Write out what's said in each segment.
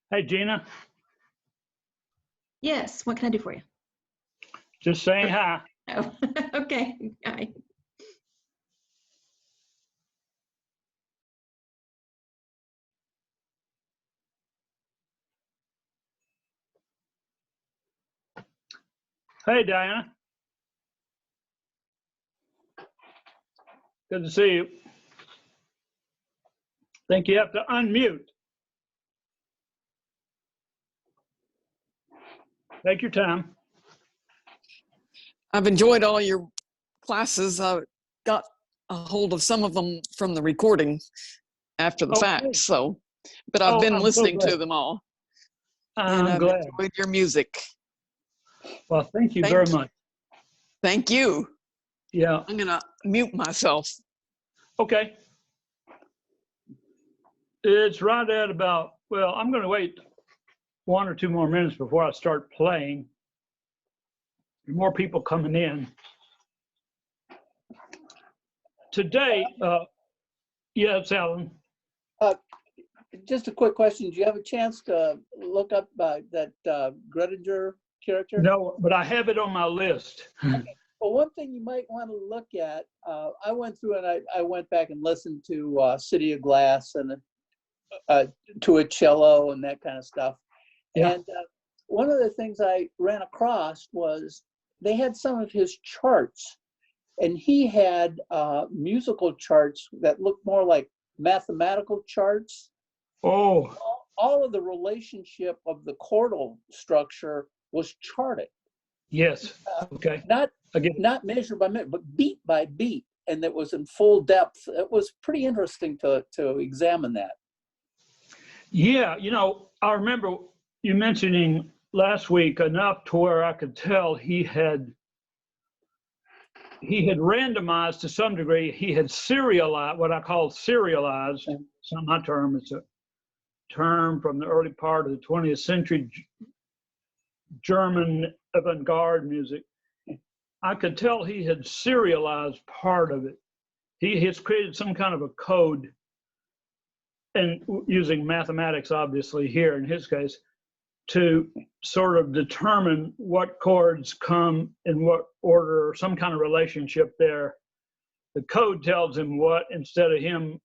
Hey, Gina. Yes, what can I do for you? Just saying hi. Oh, okay. Hi. Hey, Diana. Good to see you. Think you have to unmute. Take your time. I've enjoyed all your classes. I got a hold of some of them from the recording after the fact, so, but I've been listening to them all. And I've glad. enjoyed your music. Well, thank you very much. Thank you. Yeah. I'm gonna mute myself. Okay. It's right at about, well, I'm going to wait 1 or 2 more minutes before I start playing. More people coming in. Today, yes, Alan. Just a quick question. Do you have a chance to look up that Gredinger character? No, but I have it on my list. Okay. Well, one thing you might want to look at, I went through and I went back and listened to City of Glass and to a cello and that kind of stuff. Yeah. And one of the things I ran across was they had some of his charts, and he had musical charts that looked more like mathematical charts. Oh. All of the relationship of the chordal structure was charted. Yes. Okay. Not measure by measure, but beat by beat, and it was in full depth. It was pretty interesting to examine that. Yeah, you know, I remember you mentioning last week enough to where I could tell he had randomized to some degree. He had serialized, what I call serialized. It's not my term, it's a term from the early part of the 20th century German avant-garde music. I could tell he had serialized part of it. He has created some kind of a code, and using mathematics, obviously, here in his case, to sort of determine what chords come in what order, or some kind of relationship there. The code tells him what, instead of him,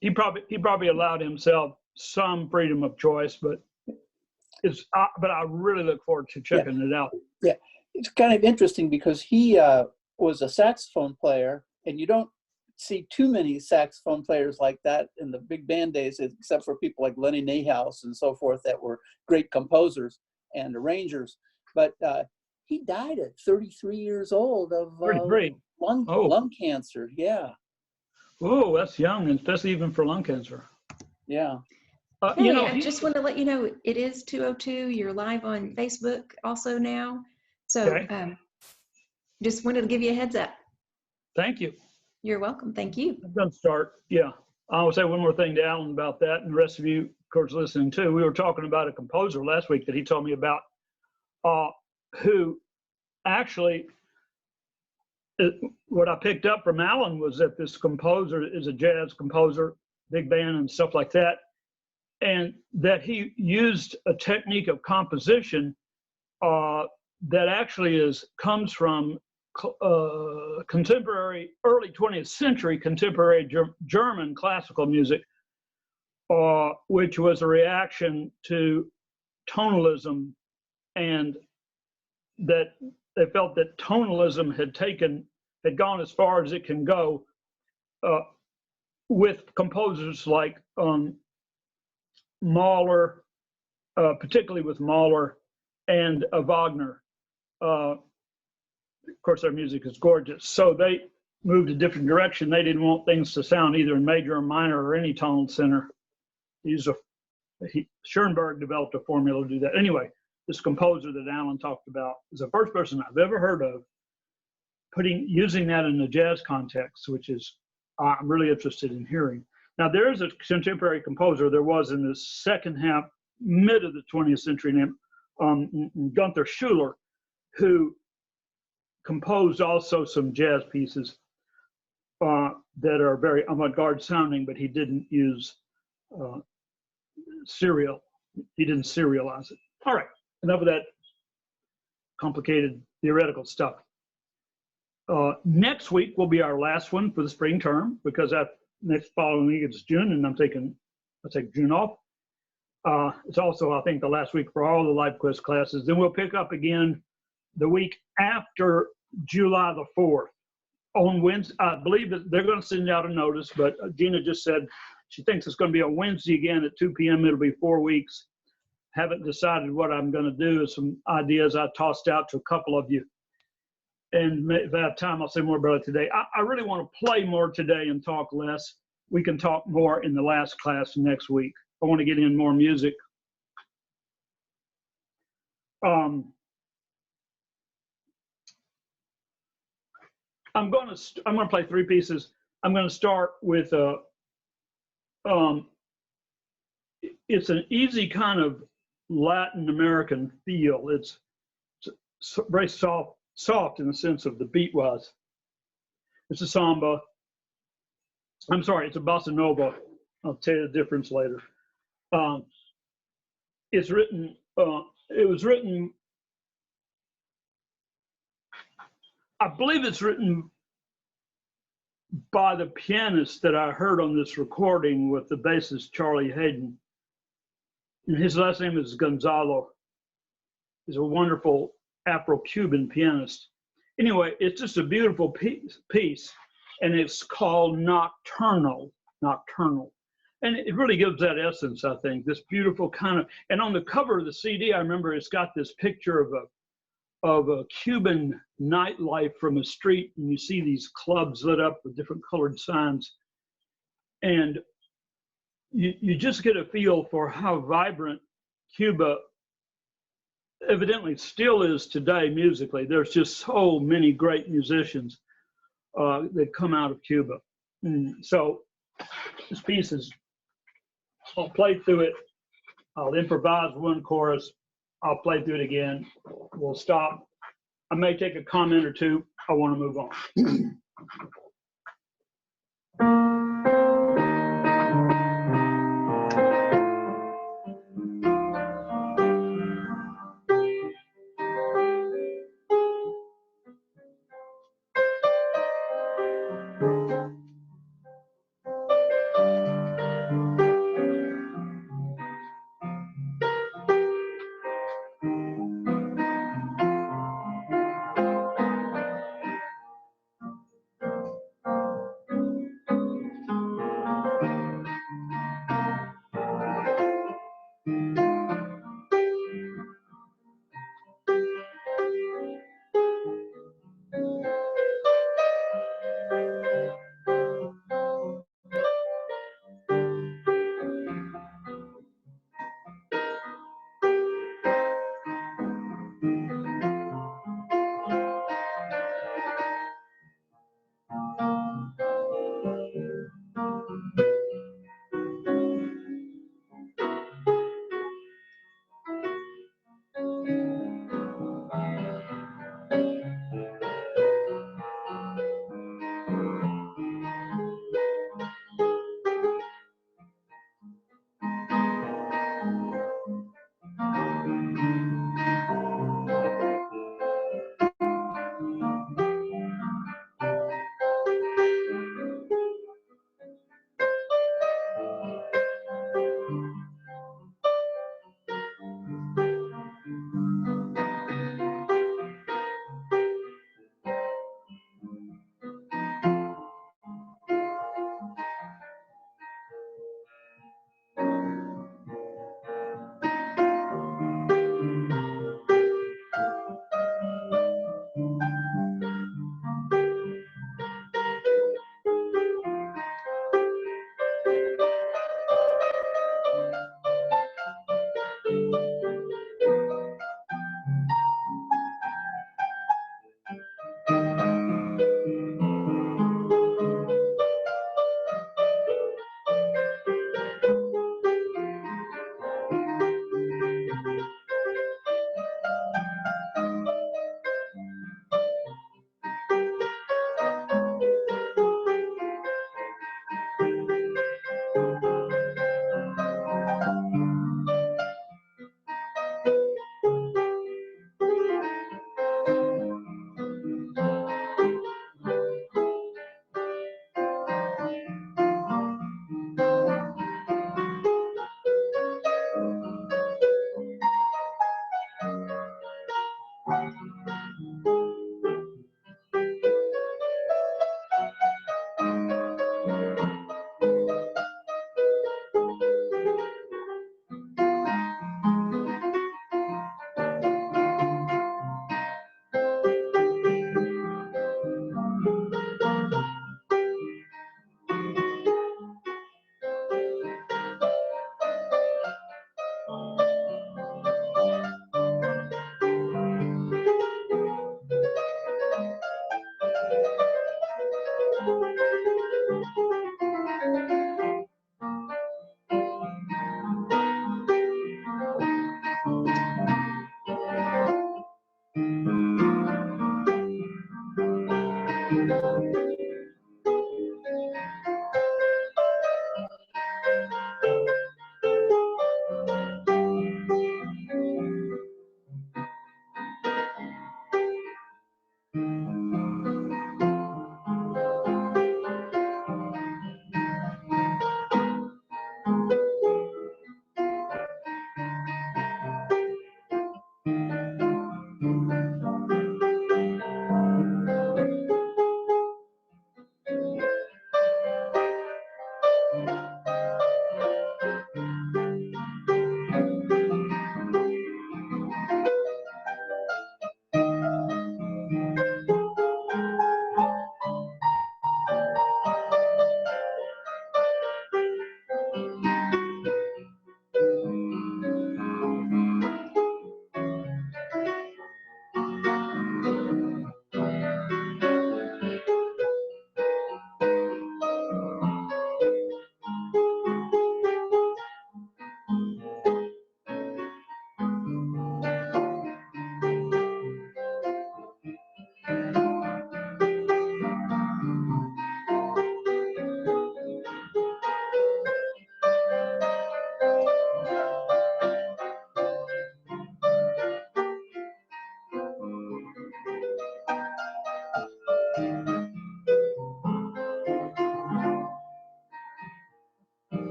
he probably allowed himself some freedom of choice, but but I really look forward to checking it out. Yeah, it's kind of interesting because he was a saxophone player, and you don't see too many saxophone players like that in the big band days, except for people like Lenny Niehaus and so forth that were great composers and arrangers. But he died at 33 years old of lung cancer. Yeah. Oh, that's young, especially even for lung cancer. Yeah. Hey, you know, I just want to let you know it is 2:02. You're live on Facebook also now. So just wanted to give you a heads up. Thank you. You're welcome. Thank you. I'm going to start. Yeah. I'll say one more thing to Alan about that, and the rest of you, of course, listening too. We were talking about a composer last week that he told me about, who actually, what I picked up from Alan was that this composer is a jazz composer, big band and stuff like that, and that he used a technique of composition that actually comes from contemporary, early 20th century contemporary German classical music, which was a reaction to tonalism, and that they felt that tonalism had gone as far as it can go with composers like Mahler, particularly with Mahler and Wagner. Of course, their music is gorgeous. So they moved a different direction. They didn't want things to sound either in major or minor or any tonal center. Schoenberg developed a formula to do that. Anyway, this composer that Alan talked about is the first person I've ever heard of using that in a jazz context, which is I'm really interested in hearing. Now, there is a contemporary composer there was in the second half, mid of the 20th century, named Gunther Schuller, who composed also some jazz pieces that are very avant-garde sounding, but he didn't use serial He didn't serialize it. All right, enough of that complicated theoretical stuff. Next week will be our last one for the spring term, because that next following week is June, and I'll take June off. It's also, I think, the last week for all the Life Quest classes. Then we'll pick up again the week after July the 4th. On Wednesday, I believe that they're going to send out a notice, but Gina just said she thinks it's going to be on Wednesday again at 2 p.m. It'll be 4 weeks. Haven't decided what I'm going to do. Some ideas I tossed out to a couple of you. And if I have time, I'll say more about it today. I really want to play more today and talk less. We can talk more in the last class next week. I want to get in more music. I'm going to play 3 pieces. I'm going to start with it's an easy kind of Latin American feel. It's very soft in the sense of the beat wise. It's a samba. I'm sorry, it's a bossa nova. I'll tell you the difference later. It's written. It was written. I believe it's written by the pianist that I heard on this recording with the bassist Charlie Hayden. And his last name is Gonzalo. He's a wonderful Afro-Cuban pianist. Anyway, it's just a beautiful piece, and it's called Nocturnal. Nocturnal. And it really gives that essence, I think, this beautiful kind of, and on the cover of the CD, I remember it's got this picture of a Cuban nightlife from a street, and you see these clubs lit up with different colored signs. And you just get a feel for how vibrant Cuba evidently still is today musically. There's just so many great musicians that come out of Cuba. And so this piece is, I'll play through it. I'll improvise one chorus. I'll play through it again. We'll stop. I may take a comment or two. I want to move on.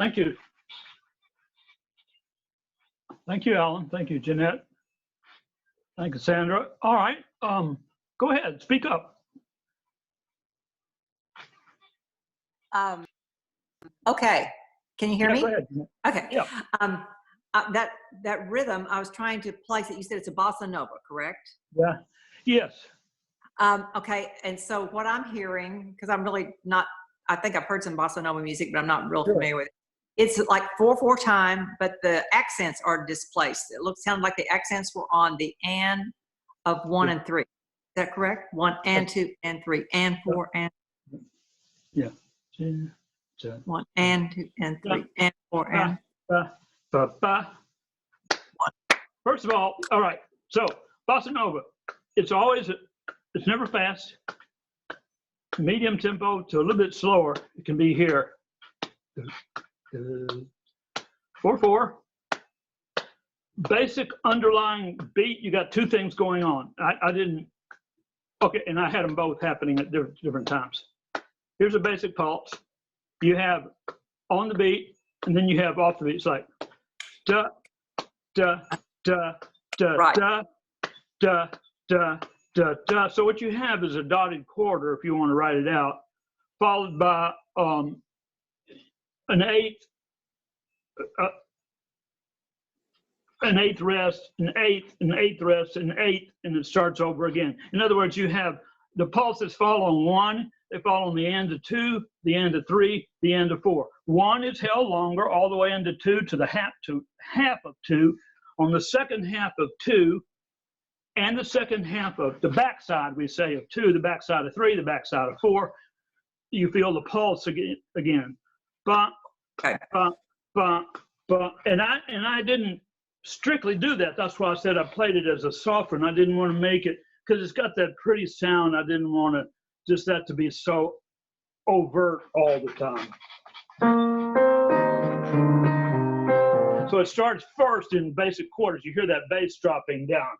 Thank you. Thank you, Alan. Thank you, Jeanette. Thank you, Sandra. All right, go ahead, speak up. Okay, can you hear me? Go ahead. Okay. Yeah. That rhythm, I was trying to place it. You said it's a bossa nova, correct? Yeah. Yes. Okay, and so what I'm hearing, because I'm really not, I think I've heard some bossa nova music, but I'm not real familiar with it. It's like 4/4 time, but the accents are displaced. It sounded like the accents were on the and of 1 and 3. Is that correct? 1 and 2 and 3 and 4 and. Yeah. 1 and 2 and 3 and 4 and. First of all right, so bossa nova, it's never fast, medium tempo to a little bit slower. It can be here. 4/4. Basic underlying beat, you got two things going on. Okay, and I had them both happening at different times. Here's a basic pulse. You have on the beat, and then you have off the beat. It's like da, da, da, da, Right. da, da, da, da, da. So what you have is a dotted quarter, if you want to write it out, followed by an eighth, an eighth rest, an eighth rest, an eighth, and it starts over again. In other words, you have the pulses fall on 1, they fall on the end of 2, the end of 3, the end of 4. 1 is held longer all the way into 2 to the half of 2. On the second half of 2 and the second half of the backside, we say, of 2, the backside of 3, the backside of 4, you feel the pulse again. Bump, bump, bump, bump. And I didn't strictly do that. That's why I said I played it as a softer, and I didn't want to make it, because it's got that pretty sound. I didn't want to just that to be so overt all the time. So it starts first in basic quarters. You hear that bass dropping down.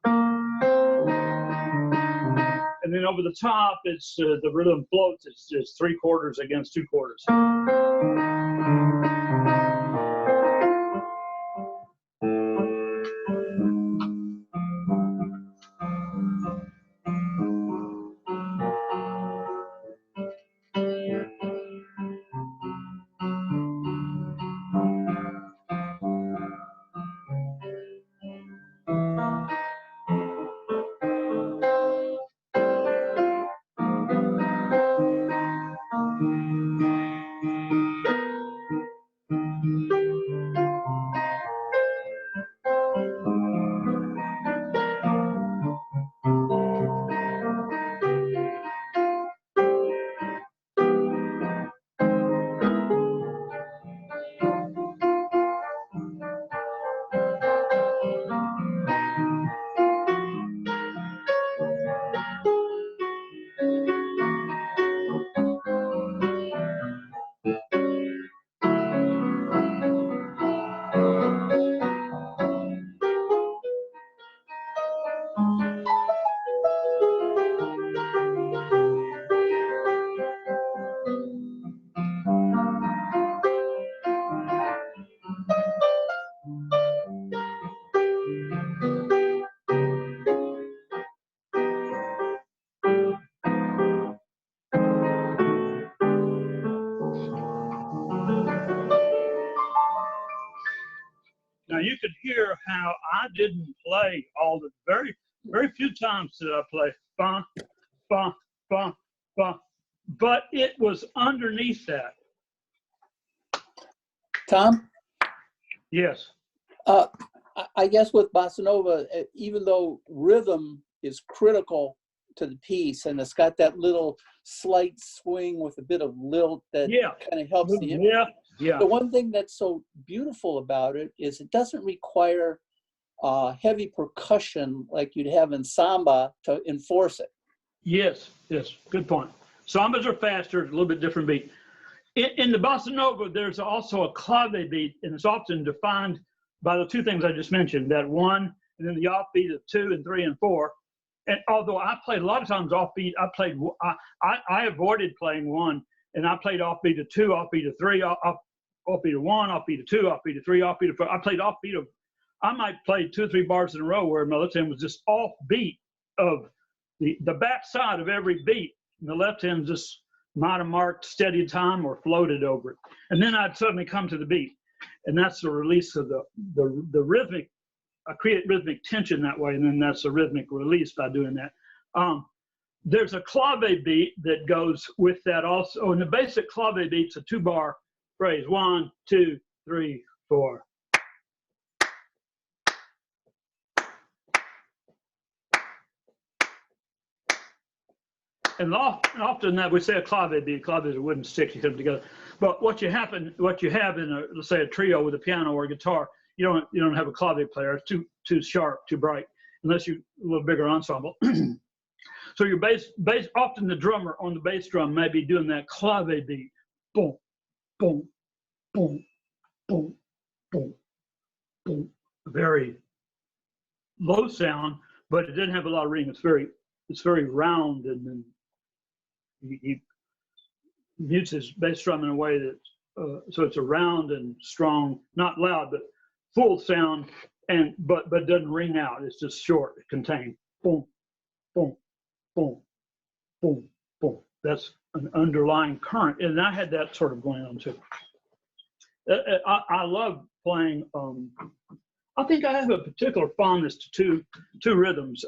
And then over the top, it's the rhythm floats. It's just 3/4 against 2/4. Now you could hear how I didn't play all the very few times that I play ba, ba, ba, ba, but it was underneath that. Tom? Yes. I guess with bossa nova, even though rhythm is critical to the piece, and it's got that little slight swing with a bit of lilt that kind of helps the image. Yeah. The one thing that's so beautiful about it is it doesn't require heavy percussion like you'd have in samba to enforce it. Yes, good point. Sambas are faster, a little bit different beat. In the bossa nova, there's also a clave beat, and it's often defined by the two things I just mentioned, that 1, and then the offbeat of 2 and 3 and 4. And although I played a lot of times offbeat, I avoided playing 1, and I played offbeat of 2, offbeat of 3, offbeat of 1, offbeat of 2, offbeat of 3, offbeat of 4. I played offbeat of, I might play 2 or 3 bars in a row where my left hand was just offbeat of the back side of every beat. And the left hand just might have marked steady time or floated over it. And then I'd suddenly come to the beat. And that's the release of the rhythmic, I create rhythmic tension that way. And then that's a rhythmic release by doing that. There's a clave beat that goes with that also. And the basic clave beat's a 2-bar phrase. 1, 2, 3, 4. And often that we say a clave beat. Clave is a wooden stick you put them together. But what you have in let's say a trio with a piano or a guitar, you don't have a clave player. It's too sharp, too bright, unless you a little bigger ensemble. So your bass, often the drummer on the bass drum may be doing that clave beat. Boom, boom, boom, boom, boom, boom. Very low sound, but it didn't have a lot of ring. It's very round, and then he mutes his bass drum in a way that so it's a round and strong, not loud, but full sound, and but doesn't ring out. It's just short, contained. Boom, boom, boom, boom, boom. That's an underlying current, and I had that sort of going on too. I love playing. I think I have a particular fondness to two rhythms.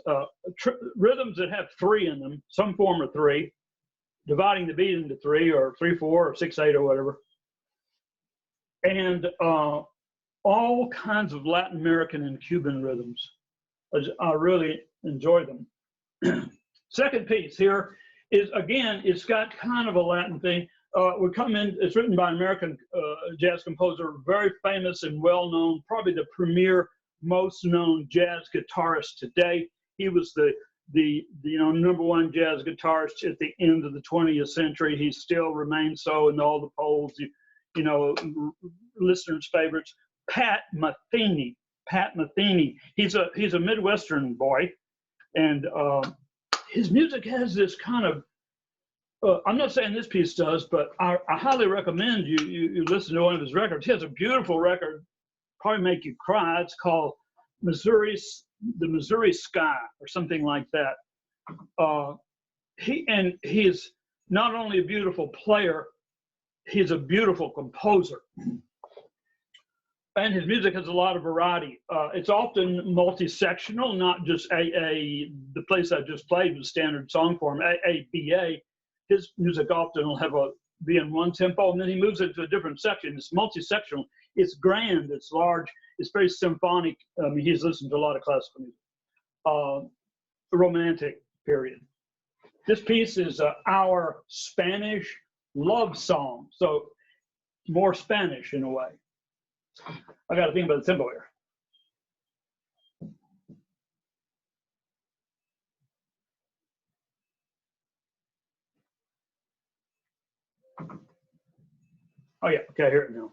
Rhythms that have 3 in them, some form of 3, dividing the beat into 3 or 3/4 or 6/8 or whatever, and all kinds of Latin American and Cuban rhythms. I really enjoy them. Second piece here is, again, it's got kind of a Latin thing. It's written by an American jazz composer, very famous and well-known, probably the premier, most known jazz guitarist today. He was the #1 jazz guitarist at the end of the 20th century. He still remains so in all the polls, listeners' favorites. Pat Metheny. He's a Midwestern boy, and his music has this kind of, I'm not saying this piece does, but I highly recommend you listen to one of his records. He has a beautiful record, probably make you cry. It's called the Missouri Sky or something like that. He is not only a beautiful player, he's a beautiful composer. And his music has a lot of variety. It's often multi-sectional, not just the place I just played was standard song form, A-A-B-A. His music often will be in one tempo, and then he moves it to a different section. It's multi-sectional. It's grand. It's large. It's very symphonic. He's listened to a lot of classical music. Romantic period. This piece is our Spanish love song, so more Spanish in a way. I got to think about the tempo here. Oh yeah, okay, I hear it now.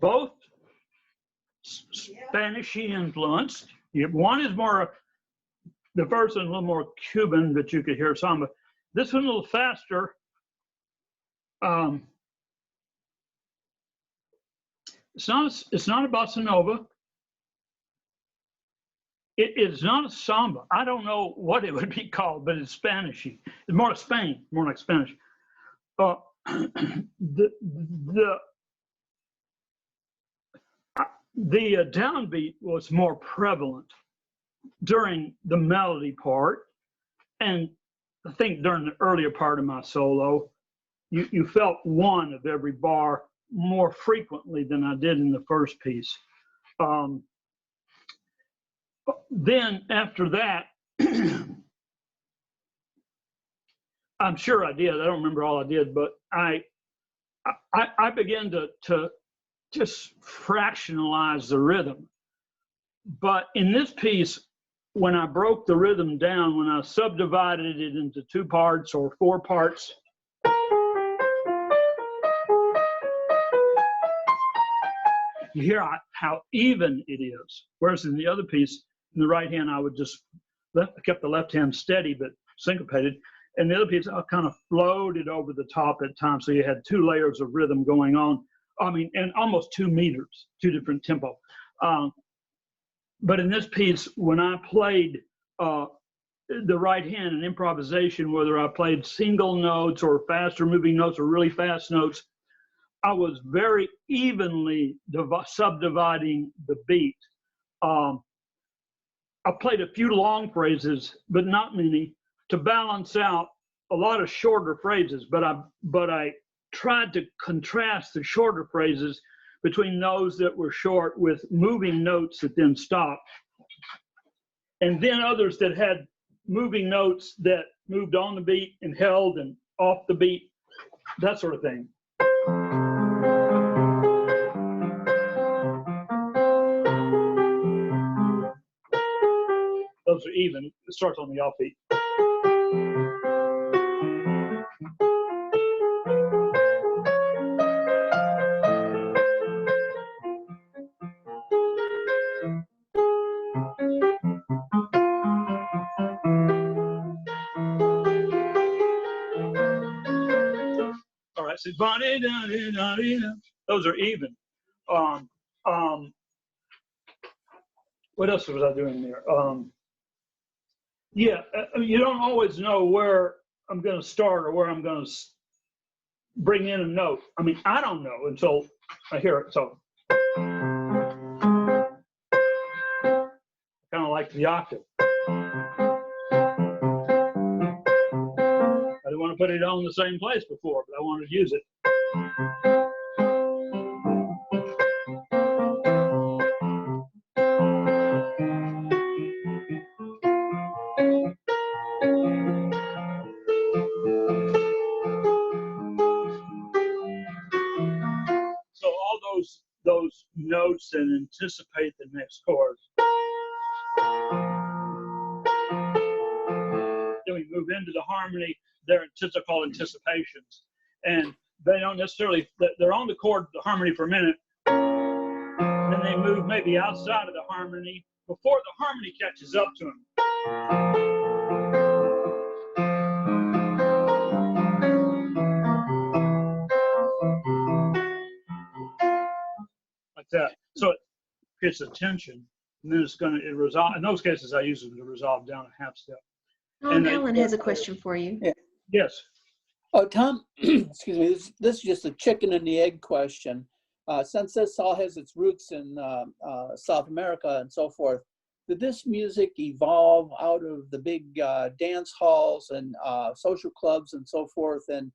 both Spanishy influenced. One is more, the first one a little more Cuban, but you could hear samba. This one a little faster. It's not a bossa nova. It's not a samba. I don't know what it would be called, but it's Spanishy. It's more like Spain, more like Spanish. The downbeat was more prevalent during the melody part, and I think during the earlier part of my solo, you felt one of every bar more frequently than I did in the first piece. Then after that, I'm sure I did. I don't remember all I did, but I began to just fractionalize the rhythm. But in this piece, when I broke the rhythm down, when I subdivided it into 2 parts or 4 parts, you hear how even it is. Whereas in the other piece, in the right hand, I would just kept the left hand steady but syncopated. And the other piece, I kind of floated over the top at times. So you had 2 layers of rhythm going on. I mean, and almost 2 meters, 2 different tempo. But in this piece, when I played the right hand in improvisation, whether I played single notes or faster moving notes or really fast notes, I was very evenly subdividing the beat. I played a few long phrases, but not many, to balance out a lot of shorter phrases. But I tried to contrast the shorter phrases between those that were short with moving notes that then stopped, and then others that had moving notes that moved on the beat and held and off the beat, that sort of thing. Those are even. It starts on the offbeat. All right, so those are even. What else was I doing there? Yeah, you don't always know where I'm going to start or where I'm going to bring in a note. I mean, I don't know until I hear it. So kind of like the octave. I didn't want to put it on the same place before, but I wanted to use it. So all those notes and anticipate the next chord. Then we move into the harmony. They're called anticipations, and they don't necessarily, they're on the chord, the harmony for a minute, then they move maybe outside of the harmony before the harmony catches up to them. Like that. So it gets attention, and then it resolve. In those cases, I use it to resolve down a half step. And Alan has a question for you. Yeah. Yes. Oh, Tom, excuse me, this is just a chicken and the egg question. Since this all has its roots in South America and so forth, did this music evolve out of the big dance halls and social clubs and so forth, and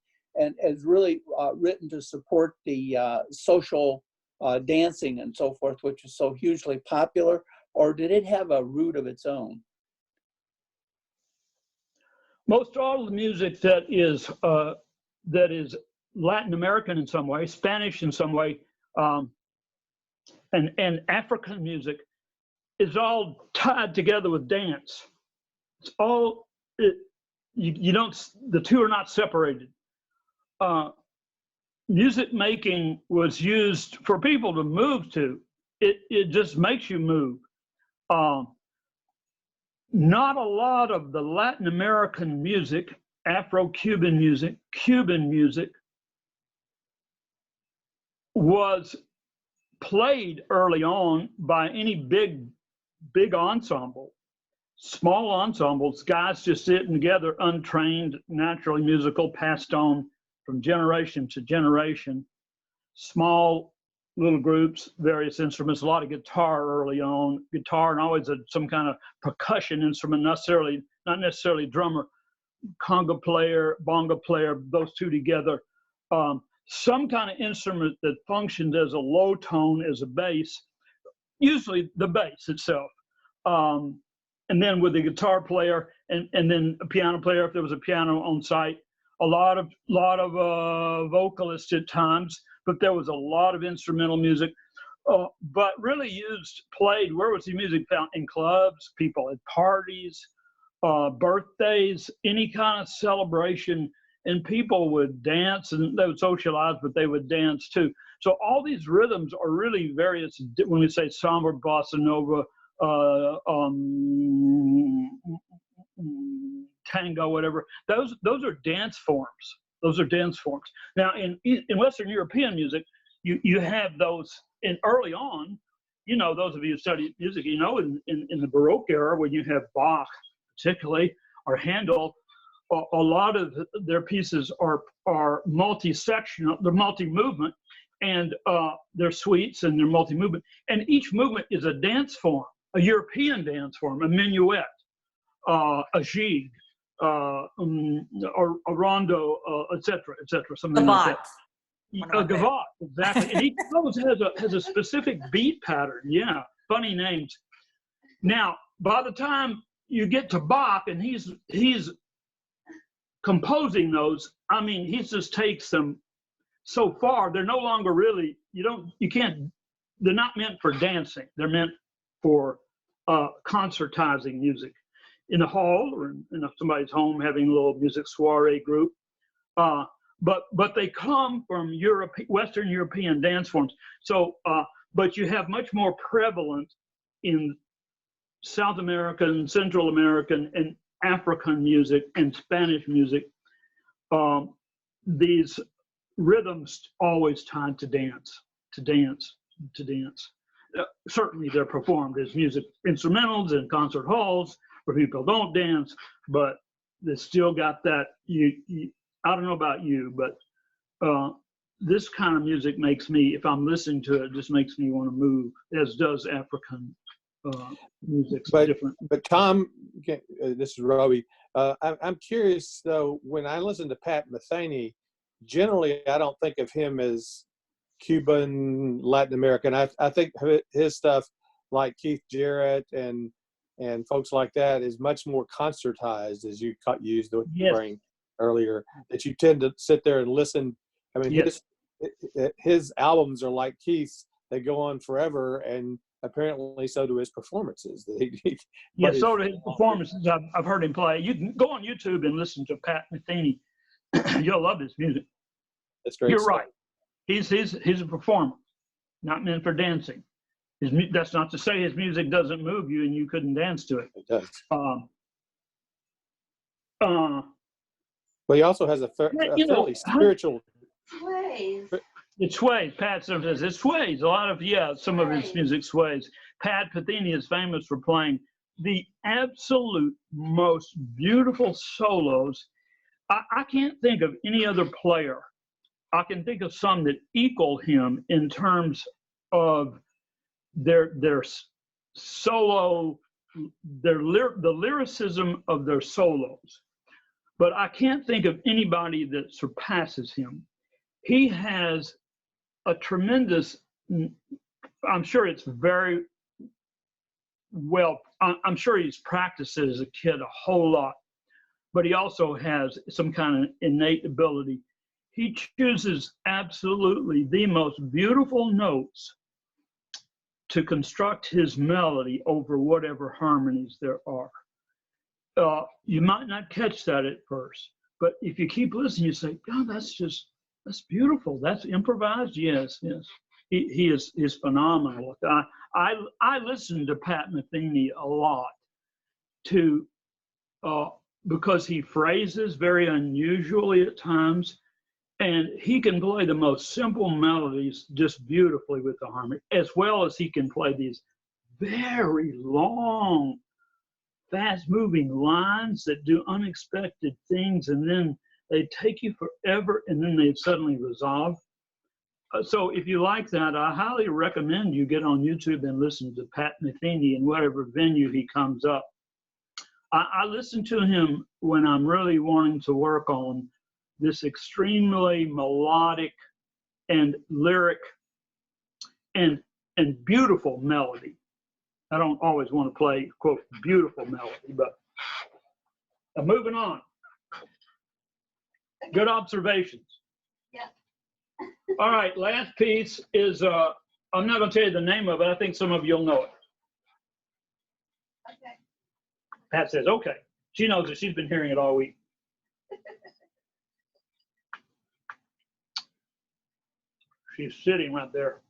is really written to support the social dancing and so forth, which is so hugely popular, or did it have a root of its own? Most all of the music that is Latin American in some way, Spanish in some way, and African music is all tied together with dance. It's all you don't. The two are not separated. music making was used for people to move to. It just makes you move. Not a lot of the Latin American music, Afro-Cuban music, Cuban music was played early on by any big ensemble. Small ensembles, guys just sitting together, untrained, naturally musical, passed on from generation to generation. Small little groups, various instruments, a lot of guitar early on, guitar and always some kind of percussion instrument, not necessarily drummer, conga player, bongo player, those two together. Some kind of instrument that functioned as a low tone, as a bass, usually the bass itself. And then with the guitar player and then a piano player, if there was a piano on site, a lot of vocalists at times, but there was a lot of instrumental music. But really played, where was the music found? In clubs, people at parties, birthdays, any kind of celebration, and people would dance and they would socialize, but they would dance too. So all these rhythms are really various, when we say samba, bossa nova, tango, whatever, those are dance forms. Those are dance forms. Now in Western European music, you have those early on, those of you who study music, in the Baroque era, when you have Bach particularly, or Handel, a lot of their pieces are multi-sectional, they're multi-movement, and they're suites and they're multi-movement. And each movement is a dance form, a European dance form, a minuet, a gigue, or a rondo, etc., something like that. A gavotte, exactly. And each of those has a specific beat pattern. Yeah, funny names. Now, by the time you get to Bach, and he's composing those, he just takes them so far. They're no longer really, they're not meant for dancing. They're meant for concertizing music in a hall or in somebody's home, having a little music soiree group. But they come from Western European dance forms. So, but you have much more prevalent in South American, Central American, and African music and Spanish music. These rhythms always tied to dance. Certainly they're performed as music instrumentals in concert halls where people don't dance, but they still got that. I don't know about you, but this kind of music makes me, if I'm listening to it, just makes me want to move, as does African music. But Tom, this is Robbie. I'm curious though, when I listen to Pat Metheny, generally I don't think of him as Cuban, Latin American. I think his stuff, like Keith Jarrett and folks like that, is much more concertized, as you used the word earlier, that you tend to sit there and listen. His albums are like Keith's. They go on forever, and apparently so do his performances. So do his performances. I've heard him play. You can go on YouTube and listen to Pat Metheny. You'll love his music. That's great. You're right. He's a performer, not meant for dancing. That's not to say his music doesn't move you and you couldn't dance to it. It does. But he also has a fairly spiritual. It sways. Pat says it sways. A lot of some of his music sways. Pat Metheny is famous for playing the absolute most beautiful solos. I can't think of any other player. I can think of some that equal him in terms of their solo, the lyricism of their solos. But I can't think of anybody that surpasses him. He has a tremendous, I'm sure it's very well, I'm sure he's practiced it as a kid a whole lot, but he also has some kind of innate ability. He chooses absolutely the most beautiful notes to construct his melody over whatever harmonies there are. You might not catch that at first, but if you keep listening, you say, "Oh, that's just That's beautiful. That's improvised. Yes, yes. He is phenomenal. I listen to Pat Metheny a lot to because he phrases very unusually at times, and he can play the most simple melodies just beautifully with the harmony, as well as he can play these very long, fast-moving lines that do unexpected things, and then they take you forever, and then they suddenly resolve. So if you like that, I highly recommend you get on YouTube and listen to Pat Metheny in whatever venue he comes up. I listen to him when I'm really wanting to work on this extremely melodic and lyric and beautiful melody. I don't always want to play, quote, beautiful melody, but moving on. Good observations. Yeah. All right, last piece is, I'm not going to tell you the name of it. I think some of you'll know it. Okay. Pat says, okay. She knows it. She's been hearing it all week. She's sitting right there.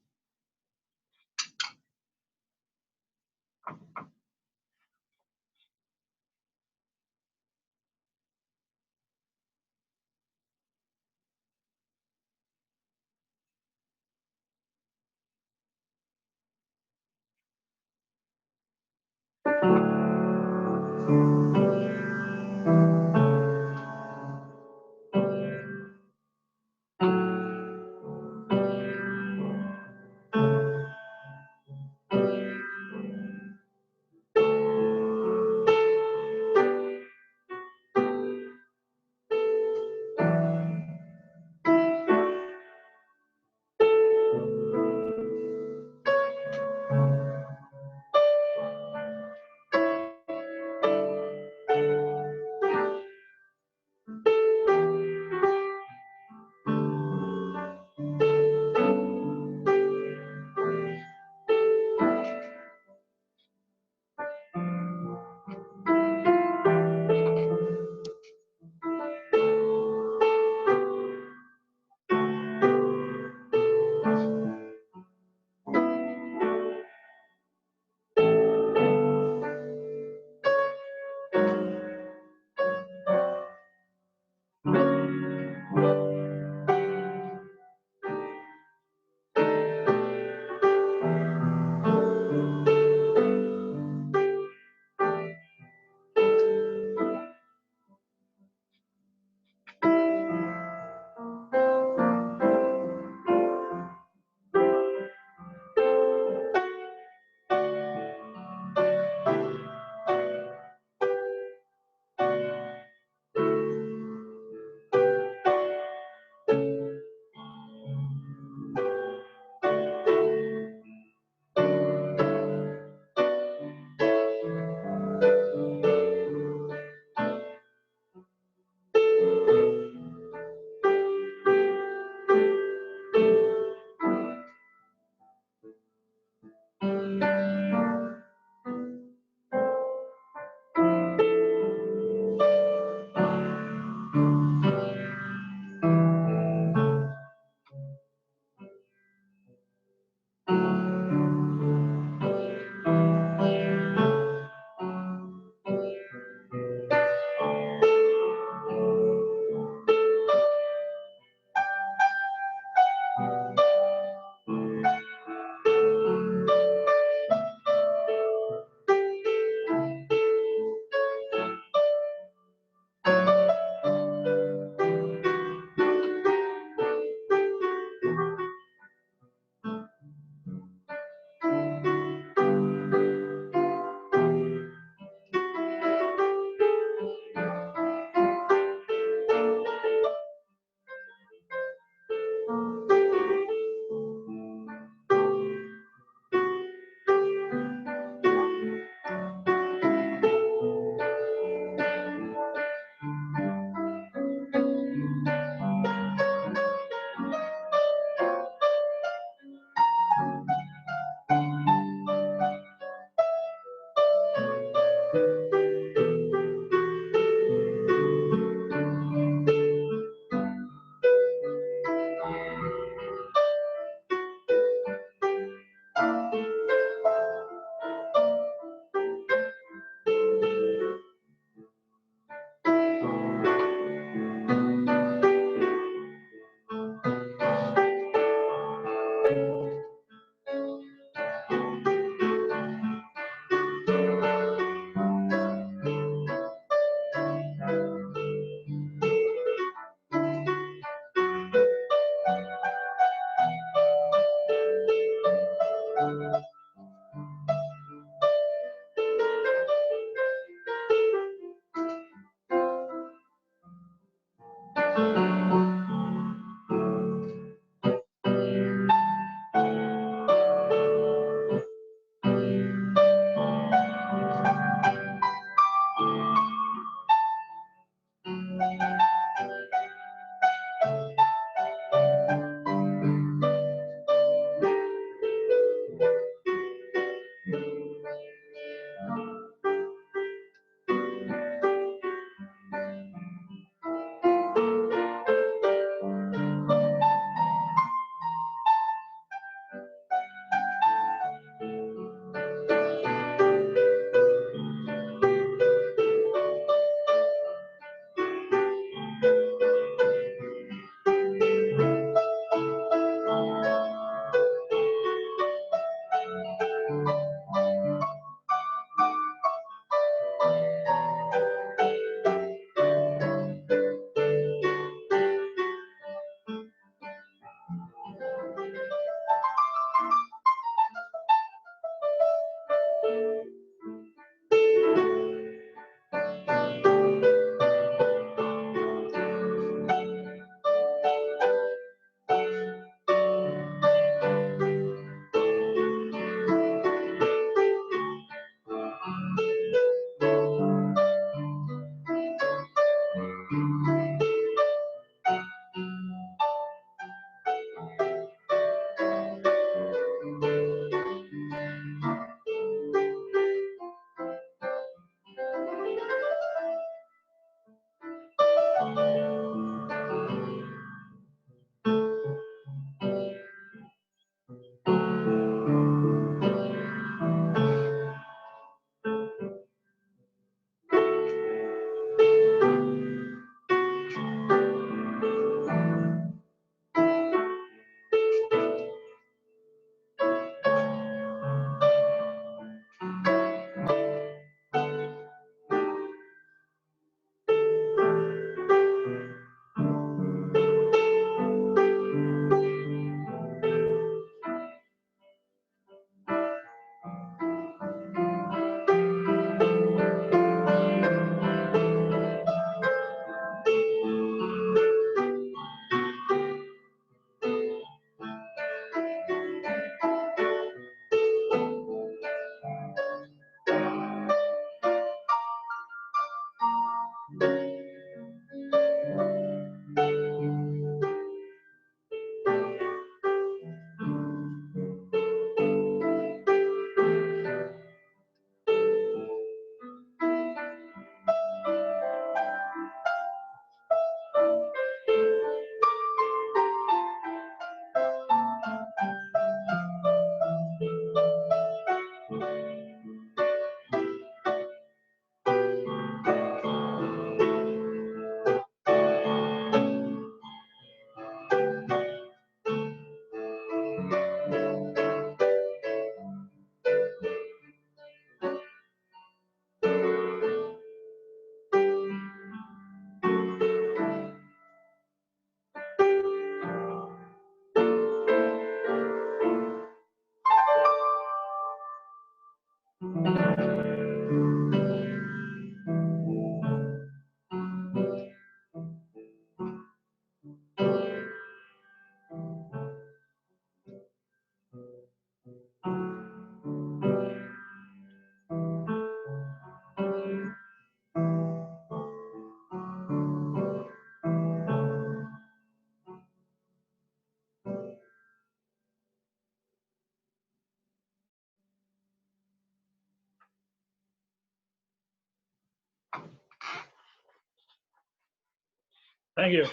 Thank you.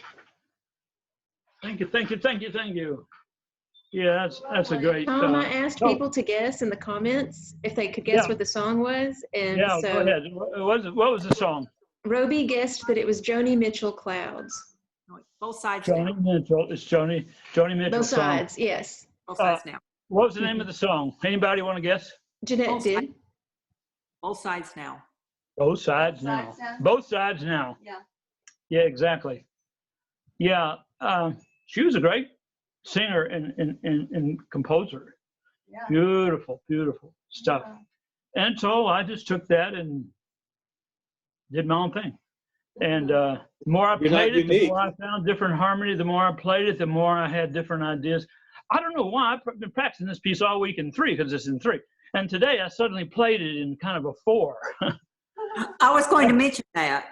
Thank you, thank you, thank you, thank you. Yeah, that's a great. Tom, I asked people to guess in the comments if they could guess what the song was, and yeah, so go ahead. What was the song? Roby guessed that it was Joni Mitchell, Clouds. Both sides Joni now. Mitchell. It's Joni Mitchell Both song. sides, yes. Both sides now. What was the name of the song? Anybody want to guess? Jeanette Both did. sides. Both sides now. Both sides now. Both sides now. Yeah. Yeah, exactly. Yeah, she was a great singer and composer. Yeah. Beautiful, beautiful stuff. Yeah. And so I just took that and did my own thing. And the more I played it, the more I found different harmony. The more I played it, the more I had different ideas. I don't know why. I've been practicing this piece all week in 3 because it's in 3. And today I suddenly played it in kind of a 4. I was going to mention that.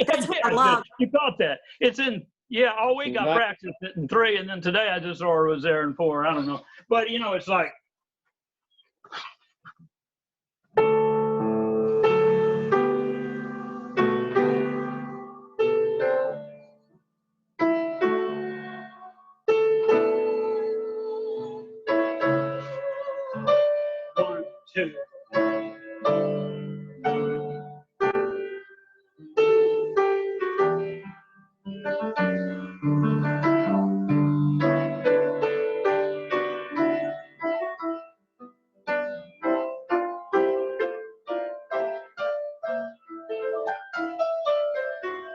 That's what I love. You caught that. It's in, yeah, all week I practiced it in 3, and then today I just sort of was there in 4. I don't know. But, you know, it's like, one, two.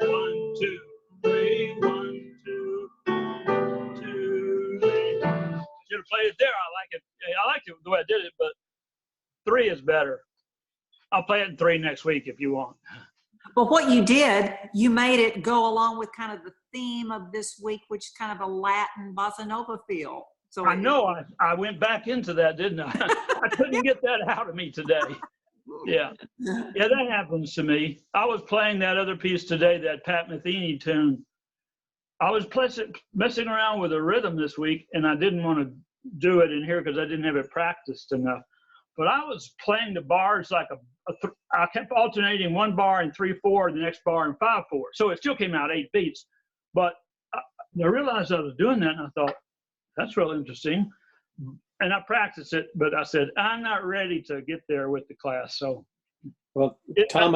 One, two, three, 1, 2, 2, 3. Should have played it there. I liked it the way I did it, but 3 is better. I'll play it in 3 next week if you want. But what you did, you made it go along with kind of the theme of this week, which is kind of a Latin bossa nova feel. So I know I went back into that, didn't I? I couldn't get that out of me today. Yeah. Yeah, that happens to me. I was playing that other piece today, that Pat Metheny tune. I was messing around with a rhythm this week, and I didn't want to do it in here because I didn't have it practiced enough. But I was playing the bars like I kept alternating 1 bar in 3/4, the next bar in 5/4. So it still came out 8 beats. But I realized I was doing that, and I thought, that's real interesting. And I practiced it, but I said, I'm not ready to get there with the class. So, well, Tom,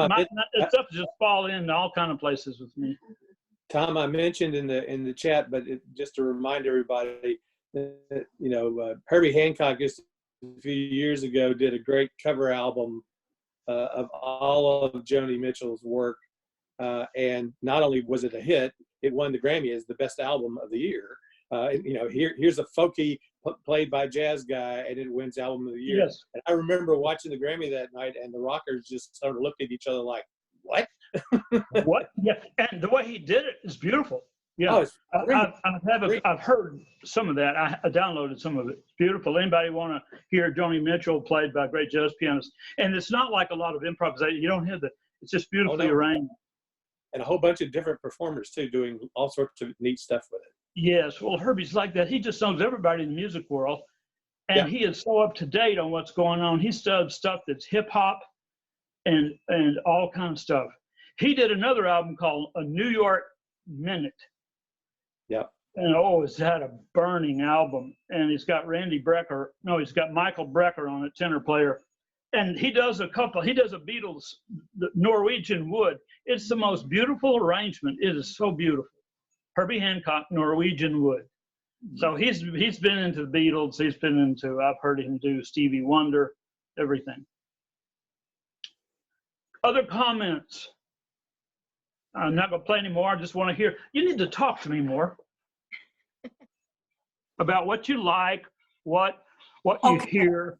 stuff just fall into all kind of places with me. Tom, I mentioned in the chat, but just to remind everybody that, you know, Herbie Hancock just a few years ago did a great cover album of all of Joni Mitchell's work. And not only was it a hit, it won the Grammy as the best album of the year. You know, here's a folky played by a jazz guy, and it wins album of the year. Yes. And I remember watching the Grammy that night, and the rockers just sort of looked at each other like, what? What? Yeah, and the way he did it is beautiful. Yeah, I've heard some of that. I downloaded some of it. It's beautiful. Anybody want to hear Joni Mitchell played by a great jazz pianist? And it's not like a lot of improvisation. You don't hear the. It's just beautifully arranged. And a whole bunch of different performers too, doing all sorts of neat stuff with it. Yes, well, Herbie's like that. He just knows everybody in the music world, and he is so up to date on what's going on. He does stuff that's hip hop and all kind of stuff. He did another album called A New York Minute. Yep. And it's had a burning album. And he's got he's got Michael Brecker on it, tenor player. And he does a Beatles, the Norwegian Wood. It's the most beautiful arrangement. It is so beautiful. Herbie Hancock, Norwegian Wood. So he's been into the Beatles. I've heard him do Stevie Wonder, everything. Other comments? I'm not going to play anymore. I just want to hear. You need to talk to me more about what you like, what you hear.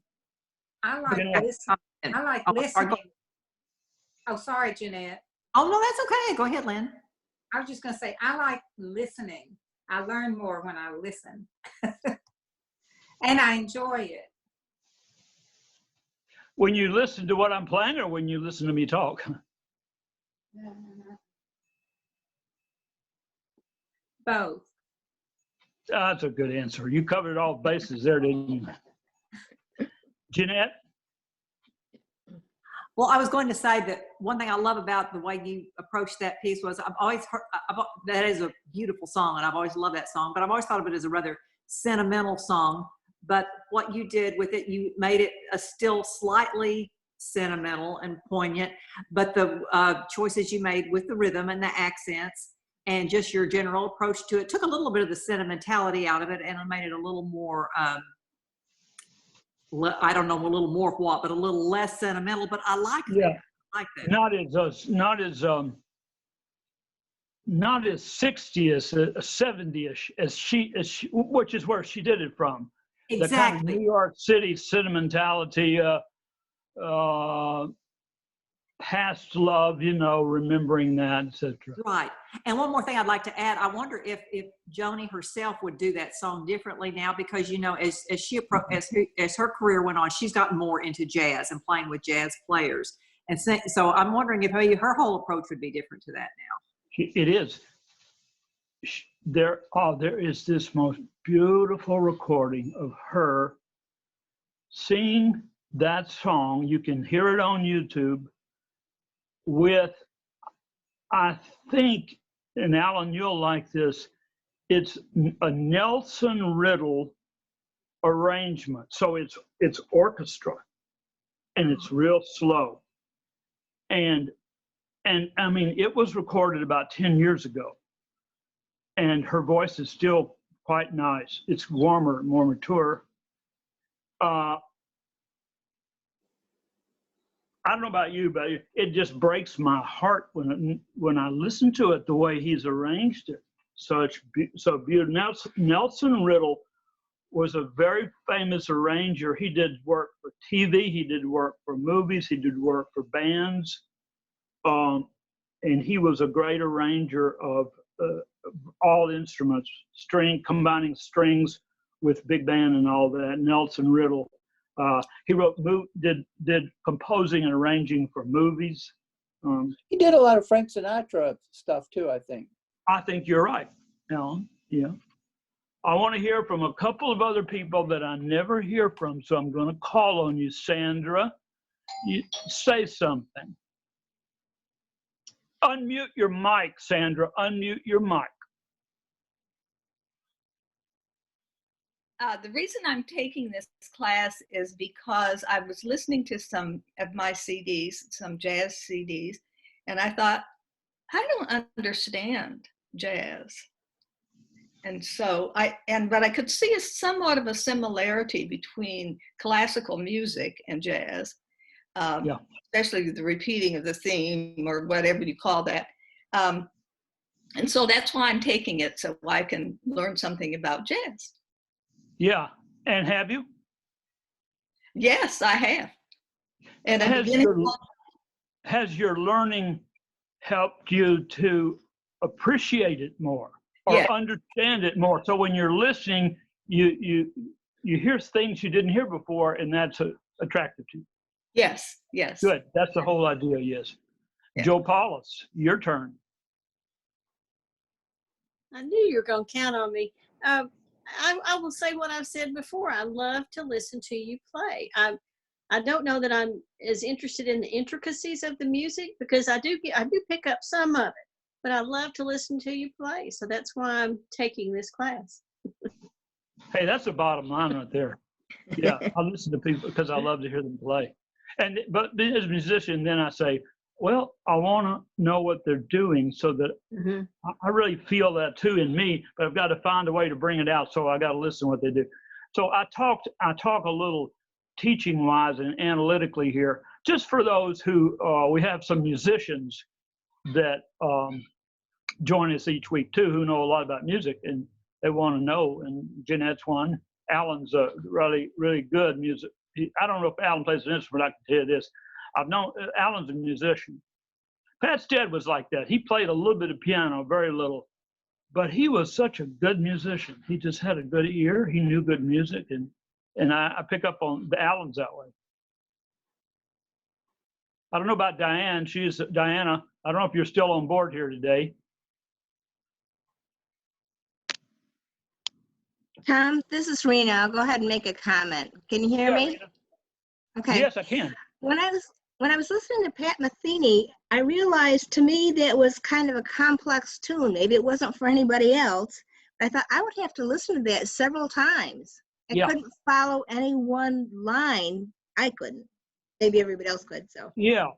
I like listening. Oh, sorry, Jeanette. Oh, no, that's okay. Go ahead, Lynn. I was just going to say, I like listening. I learn more when I listen. And I enjoy it. When you listen to what I'm playing or when you listen to me talk? Both. That's a good answer. You covered all bases there, didn't you? Jeanette? Well, I was going to say that one thing I love about the way you approached that piece was I've always heard that is a beautiful song, and I've always loved that song, but I've always thought of it as a rather sentimental song. But what you did with it, you made it a still slightly sentimental and poignant, but the choices you made with the rhythm and the accents and just your general approach to it took a little bit of the sentimentality out of it and made it a little more, I don't know, a little more what, but a little less sentimental, but I like that. I like that. Not as 60ish, 70ish as she, which is where she did it from. Exactly. The kind of New York City sentimentality, past love, remembering that, etc. Right. And one more thing I'd like to add, I wonder if Joni herself would do that song differently now, because as her career went on, she's gotten more into jazz and playing with jazz players. And so I'm wondering if maybe her whole approach would be different to that now. It is. There is this most beautiful recording of her singing that song. You can hear it on YouTube with, I think, and Alan, you'll like this, it's a Nelson Riddle arrangement. So it's orchestra and it's real slow. And I mean, it was recorded about 10 years ago. And her voice is still quite nice. It's warmer, more mature. I don't know about you, but it just breaks my heart when I listen to it, the way he's arranged it. So beautiful. Nelson Riddle was a very famous arranger. He did work for TV, he did work for movies, he did work for bands. And he was a great arranger of all instruments, combining strings with big band and all that. Nelson Riddle. He did composing and arranging for movies. He did a lot of Frank Sinatra stuff too, I think. I think you're right, Alan. Yeah. I want to hear from a couple of other people that I never hear from, so I'm going to call on you, Sandra. You say something. Unmute your mic, Sandra. Unmute your mic. The reason I'm taking this class is because I was listening to some of my CDs, some jazz CDs, and I thought, I don't understand jazz. And so but I could see somewhat of a similarity between classical music and jazz, especially the repeating of the theme or whatever you call that. And so that's why I'm taking it, so I can learn something about jazz. Yeah, and have you? Yes, I have. And has your learning helped you to appreciate it more or understand it more? So when you're listening, you hear things you didn't hear before, and that's attractive to you. Yes. Good. That's the whole idea. Yes. Yeah. Joe Paulus, your turn. I knew you were going to count on me. I will say what I've said before. I love to listen to you play. I don't know that I'm as interested in the intricacies of the music, because I do pick up some of it, but I love to listen to you play. So that's why I'm taking this class. Hey, that's the bottom line right there. Yeah, I listen to people because I love to hear them play. But as a musician, then I say, well, I want to know what they're doing, so that I really feel that too in me, but I've got to find a way to bring it out. So I got to listen to what they do. So I talk a little teaching wise and analytically here, just for those who, we have some musicians that join us each week too, who know a lot about music and they want to know. And Jeanette's one. Alan's a really, really good music. I don't know if Alan plays an instrument, I can tell you this. I've known Alan's a musician. Pat Stead was like that. He played a little bit of piano, very little, but he was such a good musician. He just had a good ear. He knew good music, and I pick up on the Alans that way. I don't know about Diana. I don't know if you're still on board here today. Tom, this is Rena. I'll go ahead and make a comment. Can you hear me? Rena. Okay. Yes, I can. When I when I was listening to Pat Metheny, I realized to me that was kind of a complex tune. Maybe it wasn't for anybody else. But I thought I would have to listen to that several times. I couldn't follow any one line. I couldn't. Maybe everybody else could. So yeah.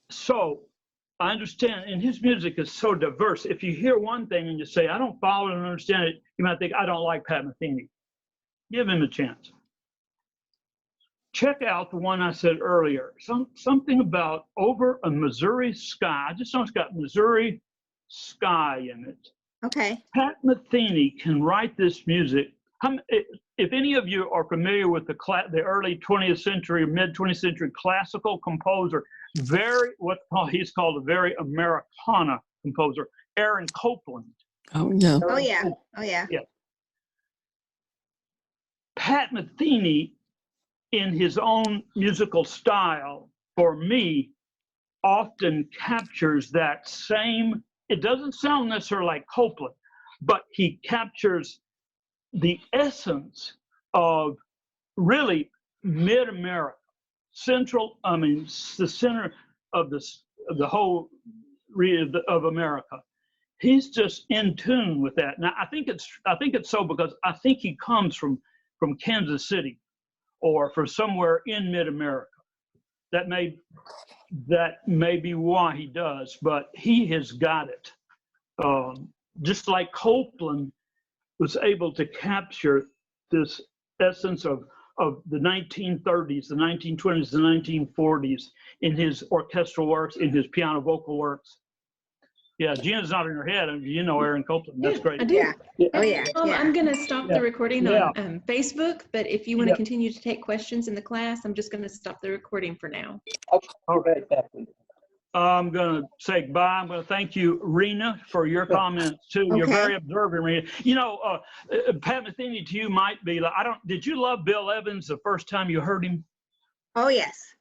So I understand, and his music is so diverse. If you hear one thing and you say, I don't follow it and understand it, you might think, I don't like Pat Metheny. Give him a chance. Check out the one I said earlier, something about Over a Missouri Sky. I just know it's got Missouri sky in it. Okay. Pat Metheny can write this music. If any of you are familiar with the early 20th century, mid 20th century classical composer, he's called a very Americana composer, Aaron Copland. Oh yeah. Oh yeah. Oh yeah. Yeah. Pat Metheny, in his own musical style, for me, often captures that same. It doesn't sound necessarily like Copland, but he captures the essence of really mid-America, the center of the whole of America. He's just in tune with that. Now, I think it's so because I think he comes from Kansas City or from somewhere in mid-America. That may be why he does, but he has got it. Just like Copland was able to capture this essence of the 1930s, the 1920s, the 1940s in his orchestral works, in his piano vocal works. Yeah, Gina's nodding her head, and you know Aaron Copland. That's great. I do. Yeah. Oh yeah. I'm going to stop the recording Yeah. on Facebook, but if you want to continue to take questions in the class, I'm just going to stop the recording for now. Okay. I'm going to say goodbye. I'm going to thank you, Rena, for your comments too. You're very observant, Rena. You know, Pat Metheny to you might be like, did you love Bill Evans the first time you heard him? Oh yes.